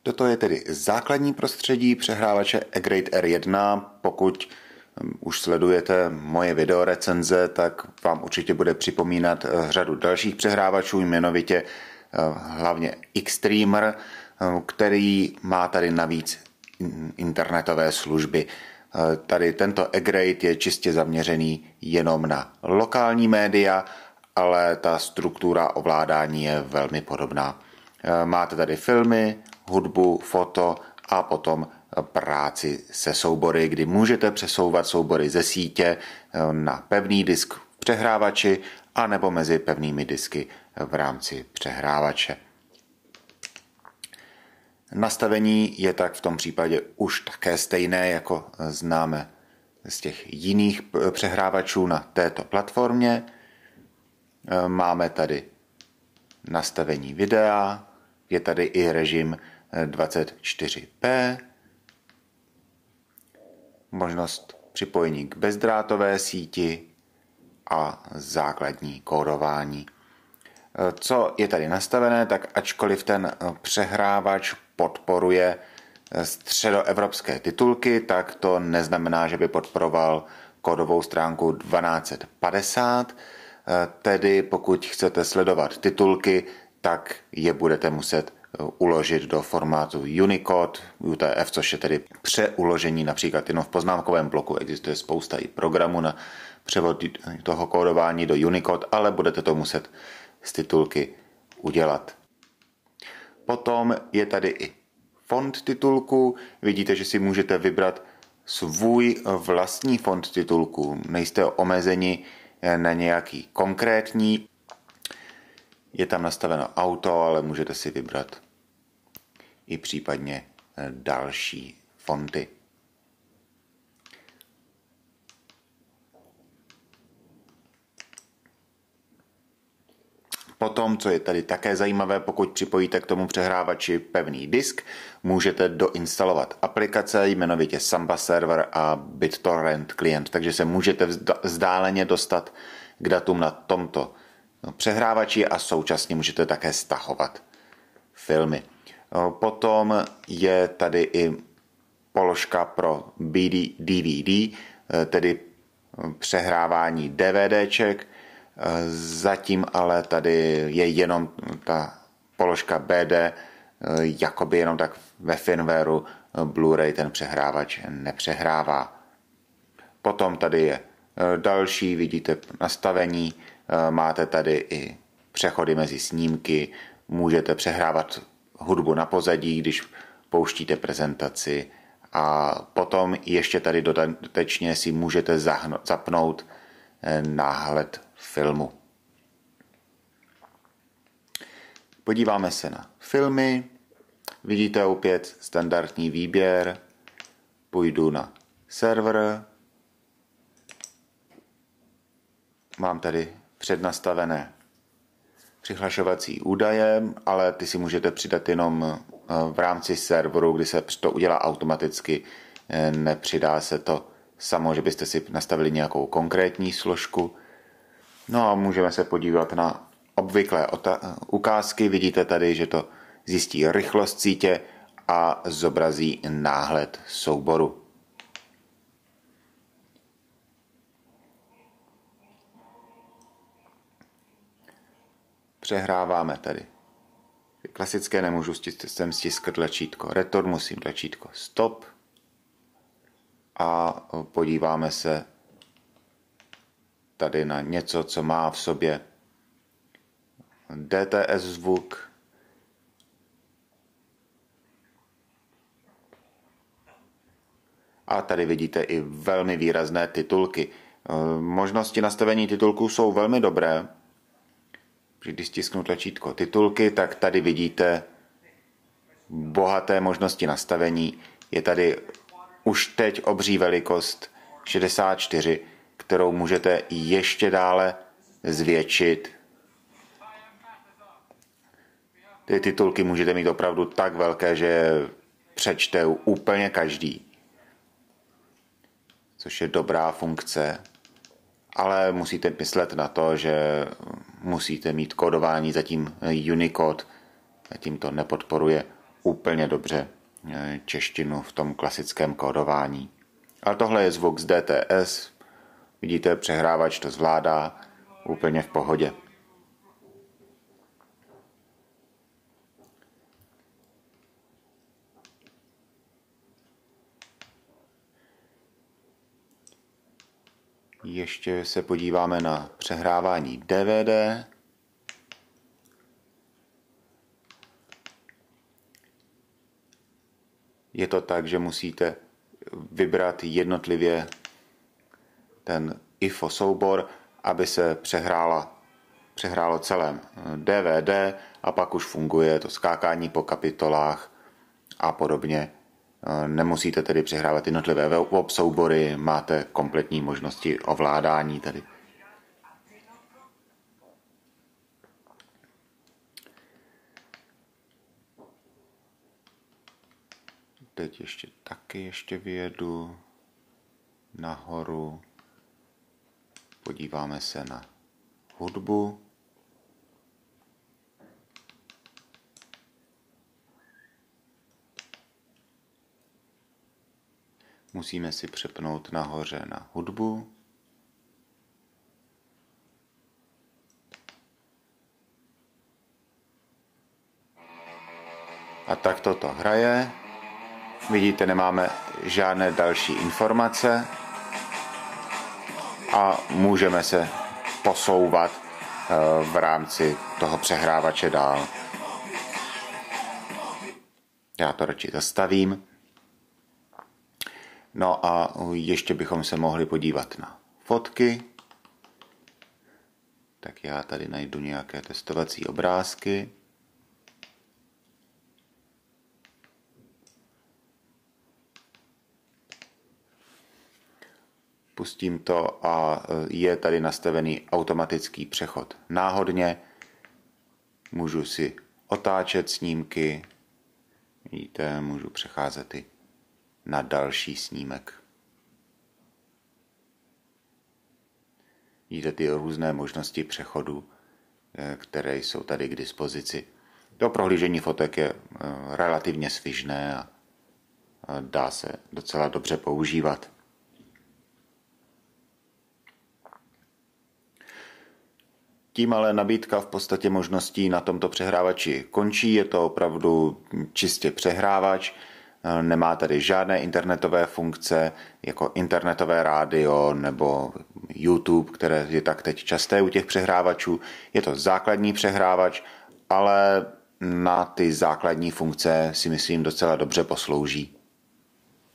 Toto je tedy základní prostředí přehrávače A-Grade R1. Pokud už sledujete moje videorecenze, tak vám určitě bude připomínat řadu dalších přehrávačů, jmenovitě hlavně Xtremer, který má tady navíc internetové služby. Tady tento A-Grade je čistě zaměřený jenom na lokální média, ale ta struktura ovládání je velmi podobná. Máte tady filmy, hudbu, foto a potom práci se soubory, kdy můžete přesouvat soubory ze sítě na pevný disk v přehrávači anebo mezi pevnými disky v rámci přehrávače. Nastavení je tak v tom případě už také stejné, jako známe z těch jiných přehrávačů na této platformě. Máme tady nastavení videa, je tady i režim 24p, možnost připojení k bezdrátové síti a základní kódování. Co je tady nastavené, tak ačkoliv ten přehrávač podporuje středoevropské titulky, tak to neznamená, že by podporoval kódovou stránku 1250, tedy pokud chcete sledovat titulky, tak je budete muset uložit do formátu Unicode, UTF, což je tedy přeuložení například jenom v poznámkovém bloku. Existuje spousta i programů na převod toho kódování do Unicode, ale budete to muset z titulky udělat. Potom je tady i font titulku. Vidíte, že si můžete vybrat svůj vlastní font titulku. Nejste omezeni na nějaký konkrétní. Je tam nastaveno auto, ale můžete si vybrat i případně další fonty. Potom, co je tady také zajímavé, pokud připojíte k tomu přehrávači pevný disk, můžete doinstalovat aplikace, jmenovitě Samba Server a BitTorrent klient, takže se můžete vzdáleně dostat k datům na tomto přehrávači a současně můžete také stahovat filmy. Potom je tady i položka pro DVD, tedy přehrávání DVDček. Zatím ale tady je jenom ta položka BD, jakoby jenom tak ve firmwareu Blu-ray ten přehrávač nepřehrává. Potom tady je další, vidíte nastavení, máte tady i přechody mezi snímky, můžete přehrávat hudbu na pozadí, když pouštíte prezentaci a potom ještě tady dodatečně si můžete zapnout náhled filmu. Podíváme se na filmy. Vidíte opět standardní výběr. Půjdu na server. Mám tady přednastavené přihlašovací údaje, ale ty si můžete přidat jenom v rámci serveru, kdy se to udělá automaticky. Nepřidá se to samo, že byste si nastavili nějakou konkrétní složku. No a můžeme se podívat na obvyklé ukázky. Vidíte tady, že to zjistí rychlost sítě a zobrazí náhled souboru. Přehráváme tady. Klasické nemůžu jsem stiskl tlačítko Return, musím tlačítko Stop a podíváme se tady na něco, co má v sobě DTS zvuk, a tady vidíte i velmi výrazné titulky. Možnosti nastavení titulků jsou velmi dobré. Když stisknu tlačítko titulky, tak tady vidíte bohaté možnosti nastavení. Je tady už teď obří velikost 64, kterou můžete ještě dále zvětšit. Ty titulky můžete mít opravdu tak velké, že přečte úplně každý. Což je dobrá funkce. Ale musíte myslet na to, že musíte mít kódování, zatím Unicode zatím to nepodporuje úplně dobře češtinu v tom klasickém kódování. Ale tohle je zvuk z DTS. Vidíte, přehrávač to zvládá úplně v pohodě. Ještě se podíváme na přehrávání DVD. Je to tak, že musíte vybrat jednotlivě ten IFO soubor, aby se přehrálo celé DVD a pak už funguje to skákání po kapitolách a podobně. Nemusíte tedy přehrávat jednotlivé web soubory, máte kompletní možnosti ovládání tady. Teď ještě vyjedu nahoru. Podíváme se na hudbu. Musíme si přepnout nahoře na hudbu. A tak toto hraje. Vidíte, nemáme žádné další informace a můžeme se posouvat v rámci toho přehrávače dál. Já to radši zastavím. No a ještě bychom se mohli podívat na fotky. Tak já tady najdu nějaké testovací obrázky. Pustím to a je tady nastavený automatický přechod náhodně. Můžu si otáčet snímky. Vidíte, můžu přecházet i na další snímek. Vidíte ty různé možnosti přechodu, které jsou tady k dispozici. To prohlížení fotek je relativně svižné a dá se docela dobře používat. Tím ale nabídka v podstatě možností na tomto přehrávači končí. Je to opravdu čistě přehrávač. Nemá tady žádné internetové funkce, jako internetové rádio nebo YouTube, které je tak teď časté u těch přehrávačů. Je to základní přehrávač, ale na ty základní funkce si myslím docela dobře poslouží.